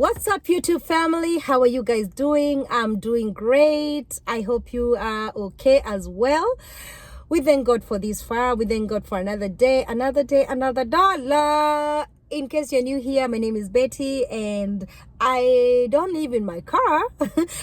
What's up, YouTube family? How are you guys doing? I'm doing great. I hope you are okay as well. We thank God for this far. We thank God for another day, another dollar. In case you're new here, my name is Betty and I don't live in my car.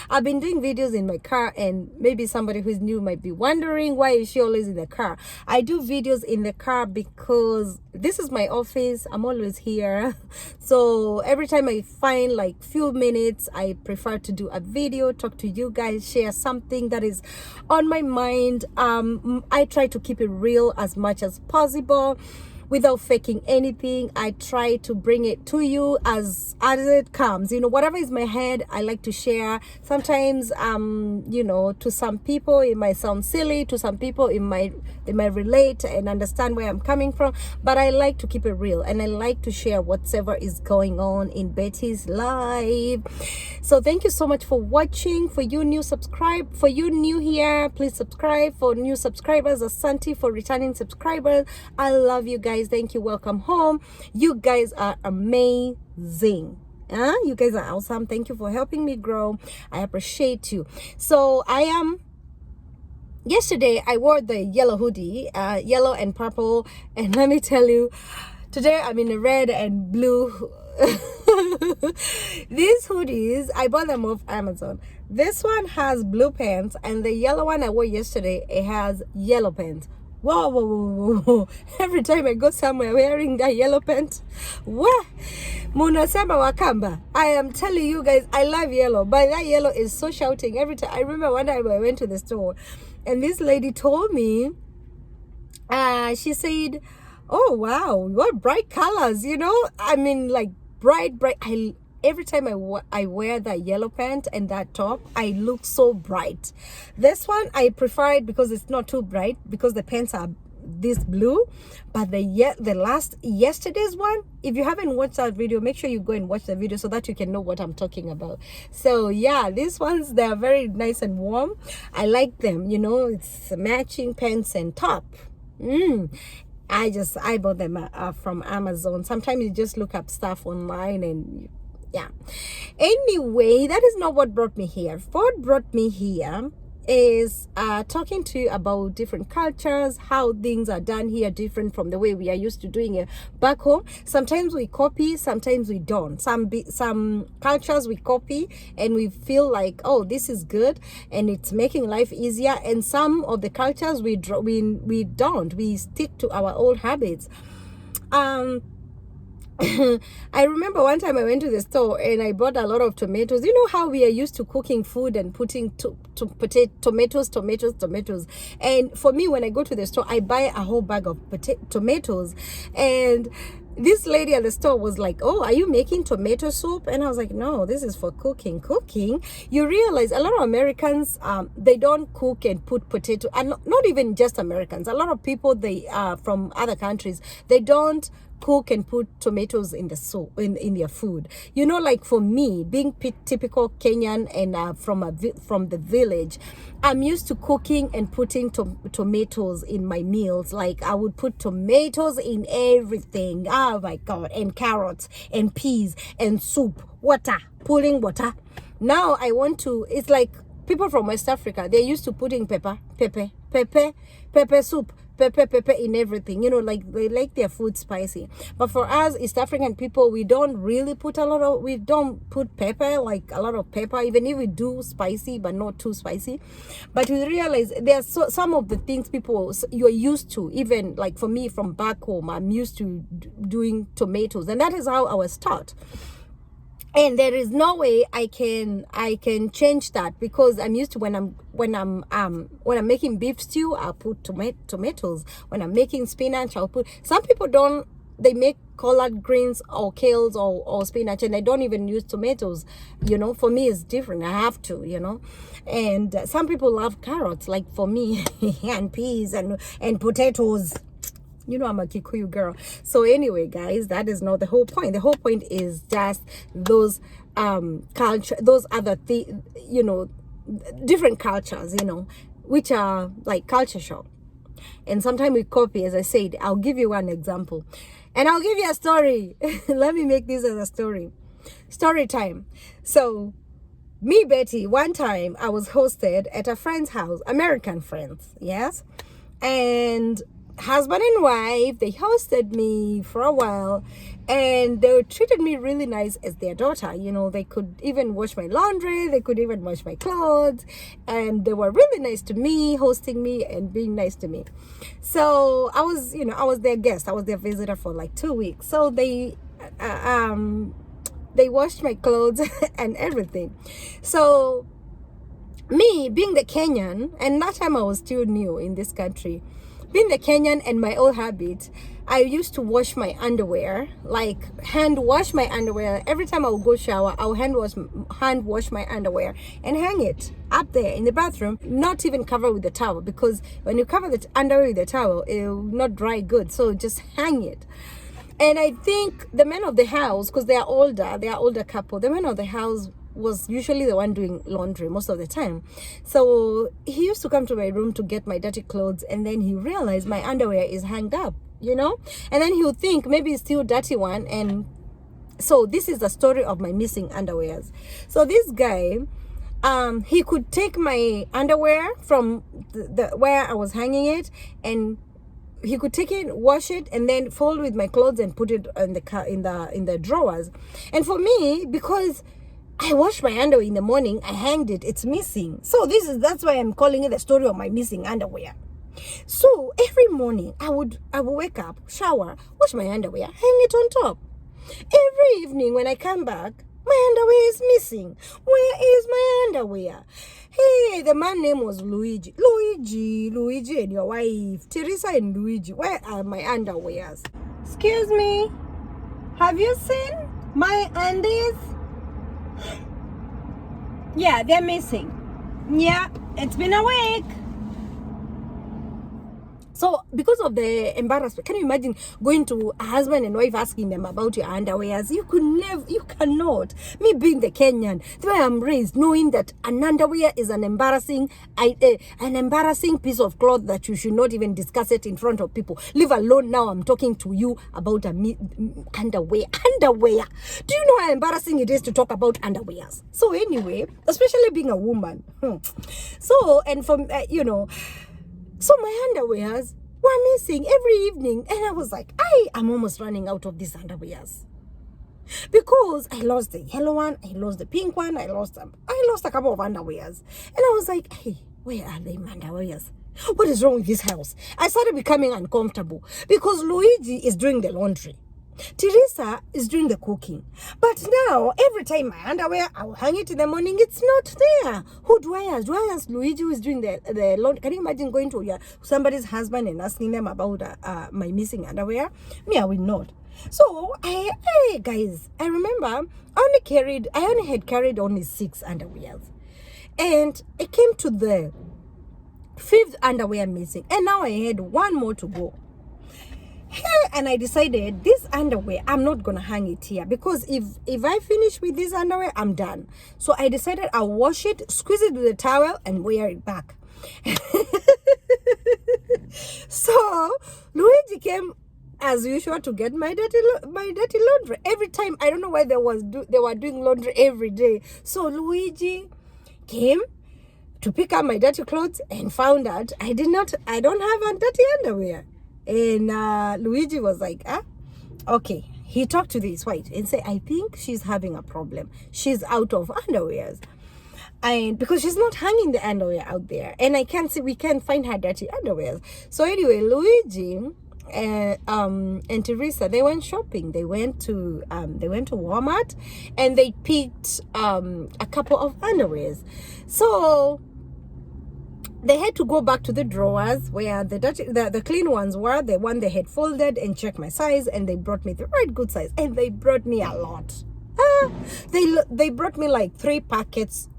I've been doing videos in my car, and maybe somebody who's new might be wondering, why is she always in the car? I do videos in the car because this is my office. I'm always here. So every time I find like few minutes, I prefer to do a video, talk to you guys, share something that is on my mind. I try to keep it real as much as possible without faking anything. I try to bring it to you as it comes. You know, whatever is my head, I like to share. Sometimes you know, to some people it might sound silly, to some people they might relate and understand where I'm coming from, but I like to keep it real and I like to share whatever is going on in Betty's life. So thank you so much for watching. For you new here, please subscribe. For new subscribers, asante. For returning subscribers, I love you guys. Thank you. Welcome home. You guys are amazing. You guys are awesome. Thank you for helping me grow. I appreciate you. So yesterday I wore the yellow hoodie, yellow and purple, and let me tell you, today I'm in the red and blue. These hoodies, I bought them off Amazon. This one has blue pants, and the yellow one I wore yesterday, it has yellow pants. Whoa, whoa, whoa, whoa. Every time I go somewhere wearing that yellow pants, what? Munasema Wakamba. I am telling you guys, I love yellow, but that yellow is so shouting every time. I remember one time I went to the store and this lady told me, she said, oh wow, what bright colors, you know? I mean, like bright. Every time I wear that yellow pant and that top, I look so bright. This one I prefer it because it's not too bright, because the pants are this blue. But yesterday's one, if you haven't watched that video, make sure you go and watch the video so that you can know what I'm talking about. So yeah, these ones, they're very nice and warm. I like them, you know, it's matching pants and top. I bought them from Amazon. Sometimes you just look up stuff online and yeah. Anyway, that is not what brought me here. What brought me here is talking to you about different cultures, how things are done here different from the way we are used to doing it back home. Sometimes we copy, sometimes we don't. Some cultures we copy and we feel like, oh, this is good and it's making life easier, and some of the cultures we don't. We stick to our old habits. I remember one time I went to the store and I bought a lot of tomatoes. You know how we are used to cooking food and putting tomatoes. And for me, when I go to the store, I buy a whole bag of tomatoes. And this lady at the store was like, oh, are you making tomato soup? And I was like, no, this is for cooking. You realize a lot of Americans, they don't cook and put potato, and not even just Americans. A lot of people, they from other countries, they don't cook and put tomatoes in the soup, in their food. You know, like for me, being typical Kenyan and from the village, I'm used to cooking and putting tomatoes in my meals. Like I would put tomatoes in everything. Oh my God. And carrots and peas and soup, pulling water. Now I want to, it's like people from West Africa, they're used to putting pepper soup, pepper in everything, you know, like they like their food spicy. But for us East African people, we don't really put we don't put pepper, like a lot of pepper, even if we do spicy but not too spicy. But we realize there's some of the things you're used to. Even like for me from back home, I'm used to doing tomatoes, and that is how I was taught. And there is no way I can change that, because I'm used to when I'm making beef stew, I'll put tomatoes. When I'm making spinach, I'll put. Some people don't. They make collard greens or kales or spinach, and they don't even use tomatoes. You know, for me it's different. I have to, you know. And some people love carrots, like for me, and peas and potatoes. You know, I'm a Kikuyu girl. So anyway, guys, that is not the whole point. The whole point is just those culture, those other you know, different cultures, you know, which are like culture shock. And sometimes we copy, as I said. I'll give you one example. And I'll give you a story. Let me make this as a story. Story time. So me, Betty, one time I was hosted at a friend's house, American friends, yes, and husband and wife, they hosted me for a while, and they treated me really nice as their daughter. You know, they could even wash my laundry, they could even wash my clothes, and they were really nice to me, hosting me and being nice to me. So I was, you know, I was their guest, I was their visitor for like 2 weeks. So they washed my clothes and everything. So me being the Kenyan, and that time I was still new in this country, being the Kenyan and my old habit, I used to wash my underwear, like hand wash my underwear. Every time I would go shower, I would hand wash my underwear and hang it up there in the bathroom, not even cover with the towel, because when you cover the underwear with the towel, it will not dry good. So just hang it. And I think the man of the house, because they are older couple, the man of the house was usually the one doing laundry most of the time. So he used to come to my room to get my dirty clothes, and then he realized my underwear is hanged up, you know? And then he would think maybe it's still dirty one. And so this is the story of my missing underwears. So this guy, he could take my underwear from the where I was hanging it, and he could take it, wash it, and then fold with my clothes and put it in the drawers. And for me, because I wash my underwear in the morning, I hanged it, it's missing. So that's why I'm calling it the story of my missing underwear. So every morning I would wake up, shower, wash my underwear, hang it on top. Every evening when I come back, my underwear is missing. Where is my underwear? Hey, the man's name was Luigi. Luigi and your wife, Teresa and Luigi. Where are my underwears? Excuse me. Have you seen my undies? Yeah, they're missing. Yeah, it's been a week. So because of the embarrassment, can you imagine going to a husband and wife asking them about your underwears? You cannot. Me being the Kenyan, the way I'm raised, knowing that an underwear is an embarrassing piece of cloth that you should not even discuss it in front of people. Leave alone now I'm talking to you about underwear. Underwear. Do you know how embarrassing it is to talk about underwears? So anyway, especially being a woman. So, and from, so my underwears were missing every evening, and I was like, I'm almost running out of these underwears, because I lost the yellow one, I lost the pink one, I lost a couple of underwears, and I was like, hey, where are they, my underwears? What is wrong with this house? I started becoming uncomfortable because Luigi is doing the laundry, Teresa is doing the cooking. But now, every time my underwear, I'll hang it in the morning, it's not there. Who do I ask? Do I ask Luigi, who is doing the laundry? Can you imagine going to somebody's husband and asking them about my missing underwear? Me, I will not. So, guys, I remember I only had carried only 6 underwears. And it came to the 5th underwear missing. And now I had 1 more to go. And I decided this underwear, I'm not gonna hang it here, because if I finish with this underwear, I'm done. So I decided I'll wash it, squeeze it with a towel, and wear it back. So Luigi came as usual to get my dirty laundry every time. I don't know why they were doing laundry every day. So Luigi came to pick up my dirty clothes and found out I don't have a dirty underwear. And Luigi was like, okay. He talked to his wife and said, I think she's having a problem. She's out of underwears. And because she's not hanging the underwear out there. And we can't find her dirty underwears. So anyway, Luigi and Teresa, they went shopping. They went to Walmart, and they picked a couple of underwears. So they had to go back to the drawers where the clean ones were, the one they had folded, and check my size, and they brought me the right good size, and they brought me a lot. They brought me like 3 packets,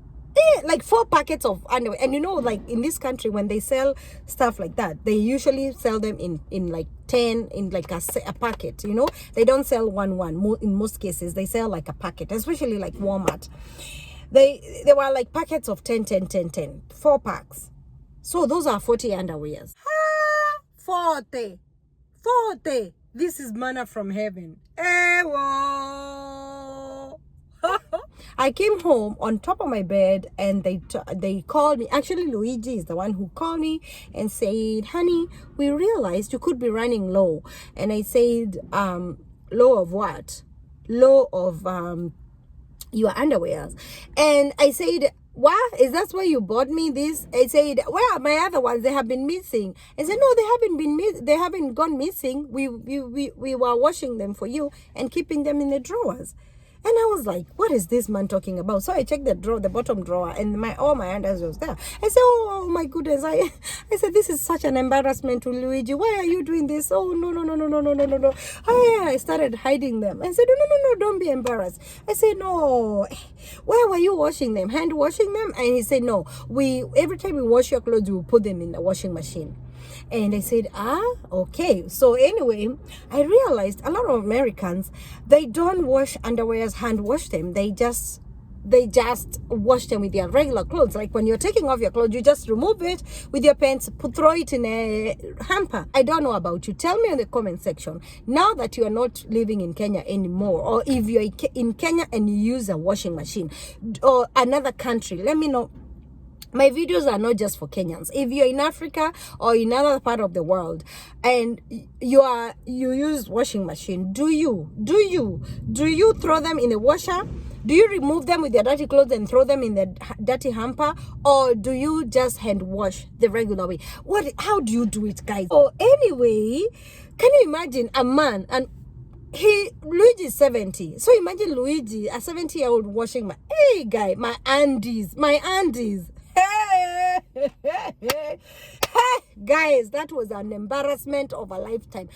like 4 packets of underwear. And like in this country, when they sell stuff like that, they usually sell them in like 10 in like a packet. They don't sell one. In most cases, they sell like a packet, especially like Walmart. They were like packets of 10, 4 packs. So those are 40 underwears. 40. This is manna from heaven. Ewo. I came home on top of my bed, and they called me. Actually, Luigi is the one who called me and said, honey, we realized you could be running low. And I said, low of what? Low of your underwears. And I said, what is that why you bought me this? I said, where are my other ones? They have been missing. I said, no, they haven't gone missing. We were washing them for you and keeping them in the drawers. And I was like, what is this man talking about? So I checked the drawer, the bottom drawer, and all my underwear was there. I said, oh my goodness. I said, this is such an embarrassment to Luigi. Why are you doing this? Oh, no. Oh, yeah, I started hiding them. I said, no, don't be embarrassed. I said, no. Where were you washing them? Hand washing them? And he said, no. Every time we wash your clothes, we put them in the washing machine. And I said, okay. So anyway, I realized a lot of Americans, they don't wash underwears, hand wash them. They just wash them with their regular clothes. Like when you're taking off your clothes, you just remove it with your pants, throw it in a hamper. I don't know about you. Tell me in the comment section, now that you are not living in Kenya anymore, or if you're in Kenya and you use a washing machine, or another country, let me know. My videos are not just for Kenyans. If you're in Africa or in another part of the world and you use washing machine, do you throw them in the washer? Do you remove them with your dirty clothes and throw them in the dirty hamper, or do you just hand wash the regular way? How do you do it, guys? Oh, anyway, can you imagine a man, and Luigi is 70, so imagine Luigi, a 70-year-old washing my undies. Hey, guys, that was an embarrassment of a lifetime.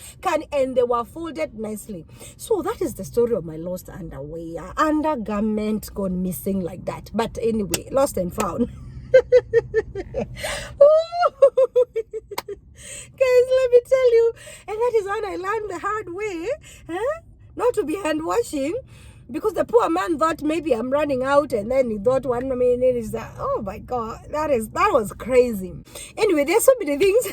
And they were folded nicely. So that is the story of my lost underwear. Undergarment gone missing like that. But anyway, lost and found. Guys, let me tell you, and that is when I learned the hard way, not to be hand washing. Because the poor man thought maybe I'm running out, and then he thought 1 minute is that. Oh my God, that was crazy. Anyway, there's so many things.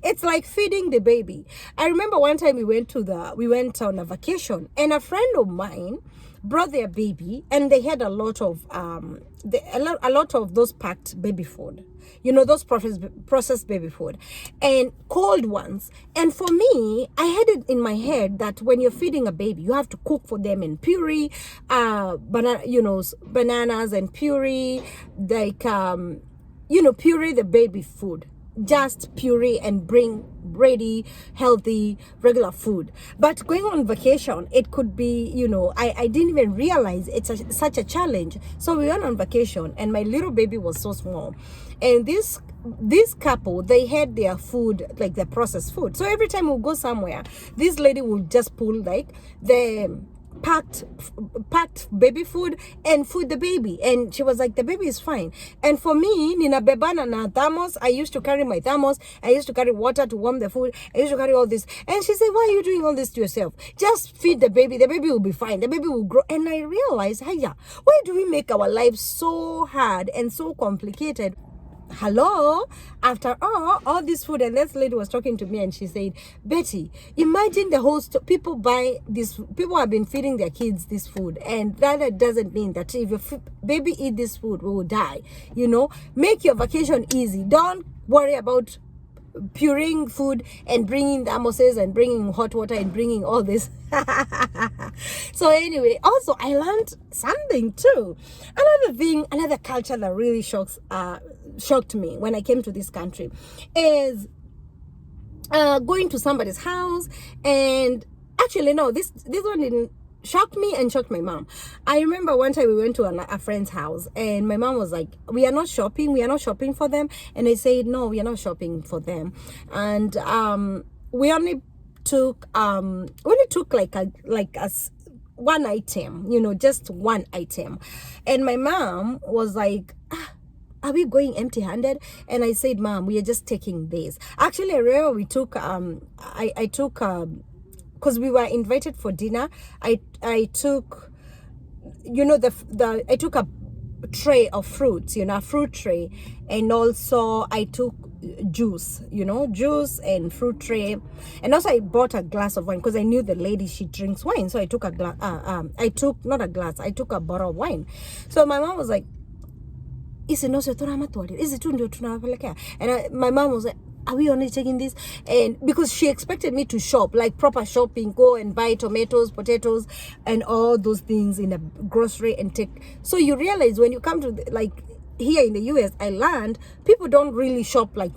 It's like feeding the baby. I remember one time we went on a vacation, and a friend of mine brought their baby, and they had a lot of those packed baby food, those processed baby food, and cold ones. And for me, I had it in my head that when you're feeding a baby, you have to cook for them and puree bananas and puree, like puree the baby food. Just puree and bring ready, healthy, regular food. But going on vacation, it could be, I didn't even realize it's such a challenge. So we went on vacation, and my little baby was so small. And this couple, they had their food, like their processed food. So every time we go somewhere, this lady would just pull like the packed baby food and feed the baby, and she was like, the baby is fine. And for me, nina bebana na thermos, I used to carry my thermos, I used to carry water to warm the food, I used to carry all this. And she said, why are you doing all this to yourself? Just feed the baby will be fine, the baby will grow. And I realized, why do we make our lives so hard and so complicated? Hello, after all this food. And this lady was talking to me, and she said, Betty, imagine the whole people buy this, people have been feeding their kids this food, and that doesn't mean that if your baby eat this food, we will die. Make your vacation easy. Don't worry about pureeing food and bringing thermoses and bringing hot water and bringing all this. So anyway, also I learned something too. Another culture that really shocked me when I came to this country is going to somebody's house. And actually, no, this one didn't shock me and shocked my mom. I remember one time we went to a friend's house, and my mom was like, we are not shopping for them. And I said, no, we are not shopping for them. And we only took like one item, just one item. And my mom was like, are we going empty-handed? And I said, Mom, we are just taking this. Actually, I remember we took I took because we were invited for dinner. I took I took a tray of fruits, a fruit tray, and also I took juice, juice and fruit tray. And also I bought a glass of wine because I knew the lady, she drinks wine. So I took a glass, I took a bottle of wine. So my mom was like, and my mom was like, are we only taking this? And because she expected me to shop, like proper shopping, go and buy tomatoes, potatoes, and all those things in a grocery and take. So you realize when you come to like here in the US, I learned people don't really shop like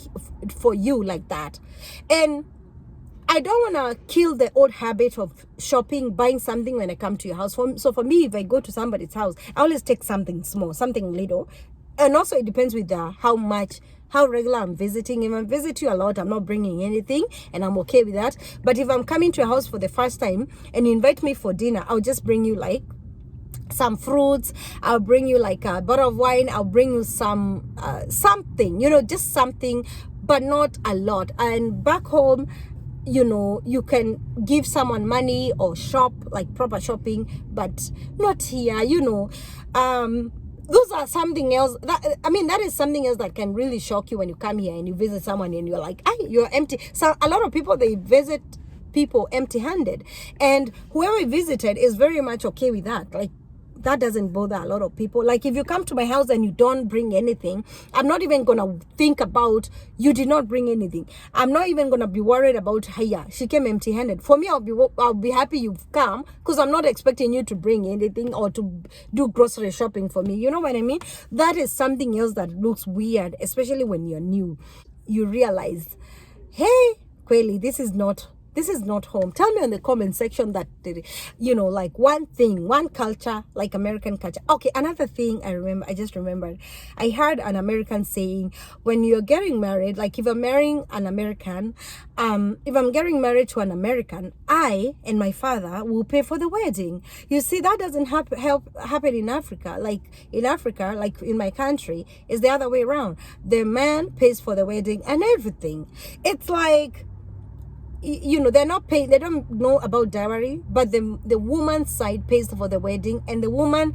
for you like that. And I don't want to kill the old habit of shopping, buying something when I come to your house. So for me, if I go to somebody's house, I always take something small, something little. And also it depends with how regular I'm visiting. If I visit you a lot, I'm not bringing anything, and I'm okay with that. But if I'm coming to your house for the first time and you invite me for dinner, I'll just bring you like some fruits, I'll bring you like a bottle of wine, I'll bring you some something, just something, but not a lot. And back home, you can give someone money or shop, like proper shopping, but not here. Those are something else that is something else that can really shock you when you come here and you visit someone and you're like, you're empty. So a lot of people, they visit people empty-handed, and whoever visited is very much okay with that. Like, that doesn't bother a lot of people. Like, if you come to my house and you don't bring anything, I'm not even gonna think about you did not bring anything. I'm not even gonna be worried about, hey, she came empty-handed. For me, I'll be happy you've come, because I'm not expecting you to bring anything or to do grocery shopping for me. You know what I mean? That is something else that looks weird, especially when you're new. You realize, hey, Kweli, this is not home. Tell me in the comment section that, like one thing, one culture, like American culture. Okay, another thing I just remembered. I heard an American saying, when you're getting married, like if I'm marrying an American, if I'm getting married to an American, I and my father will pay for the wedding. You see, that doesn't happen in Africa. Like in Africa, like in my country, it's the other way around. The man pays for the wedding and everything. It's like, they're not paying, they don't know about dowry, but the woman's side pays for the wedding, and the woman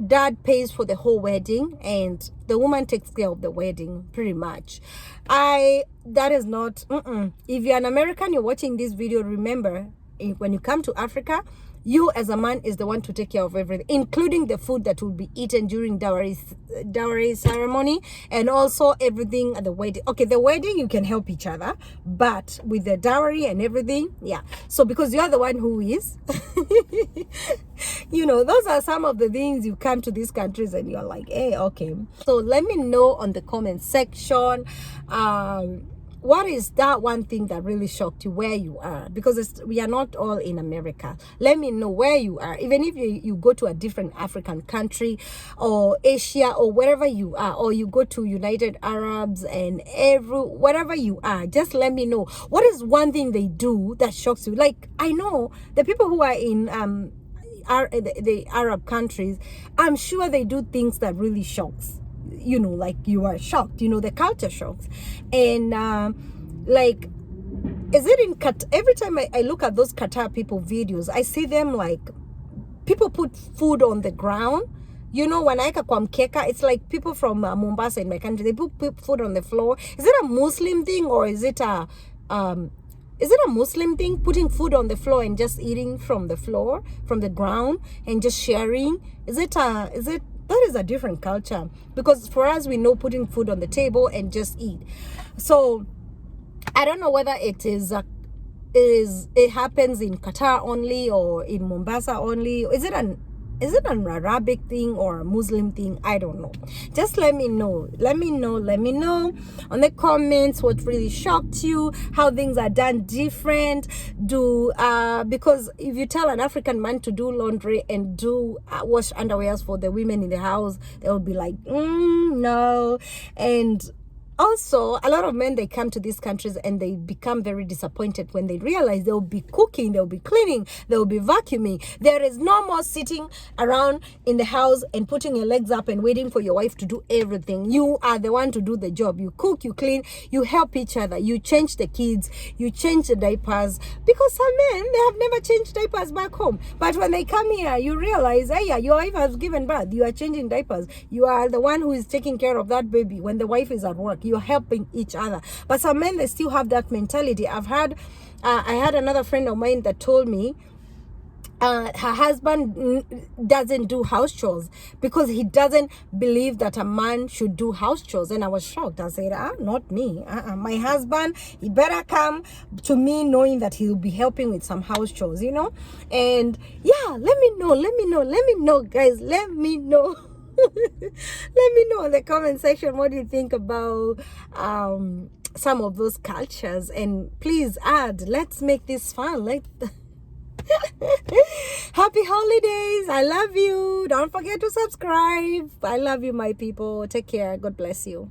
dad pays for the whole wedding, and the woman takes care of the wedding pretty much. That is not if you're an American, you're watching this video, remember, when you come to Africa, you as a man is the one to take care of everything, including the food that will be eaten during dowry ceremony, and also everything at the wedding. Okay, the wedding you can help each other, but with the dowry and everything, yeah. So because you're the one who is those are some of the things you come to these countries and you're like, hey, okay. So let me know on the comment section, what is that one thing that really shocked you where you are? Because we are not all in America. Let me know where you are. Even if you go to a different African country or Asia or wherever you are, or you go to United Arabs and wherever you are, just let me know. What is one thing they do that shocks you? Like, I know the people who are in the Arab countries, I'm sure they do things that really shocks. Like you are shocked, the culture shocks. And like, is it in Qatar? Every time I look at those Qatar people videos, I see them like, people put food on the ground. When I kwa mkeka, it's like people from Mombasa in my country, they put food on the floor. Is it a Muslim thing, or is it a Muslim thing, putting food on the floor and just eating from the floor, from the ground, and just sharing? That is a different culture, because for us, we know putting food on the table and just eat. So I don't know whether it happens in Qatar only or in Mombasa only. Is it an Arabic thing or a Muslim thing? I don't know. Just let me know. Let me know on the comments what really shocked you, how things are done different. Because if you tell an African man to do laundry and do wash underwears for the women in the house, they will be like, no. And also, a lot of men, they come to these countries and they become very disappointed when they realize they'll be cooking, they'll be cleaning, they'll be vacuuming. There is no more sitting around in the house and putting your legs up and waiting for your wife to do everything. You are the one to do the job. You cook, you clean, you help each other, you change the kids, you change the diapers. Because some men, they have never changed diapers back home. But when they come here, you realize, hey, yeah, your wife has given birth, you are changing diapers. You are the one who is taking care of that baby when the wife is at work. you're helping each other. But some men, they still have that mentality. I had another friend of mine that told me her husband doesn't do house chores because he doesn't believe that a man should do house chores. And I was shocked. I said, not me. My husband, he better come to me knowing that he'll be helping with some house chores, you know. And yeah, let me know, guys. Let me know. Let me know in the comment section what you think about some of those cultures, and please add, let's make this fun. Happy holidays. I love you. Don't forget to subscribe. I love you, my people. Take care. God bless you.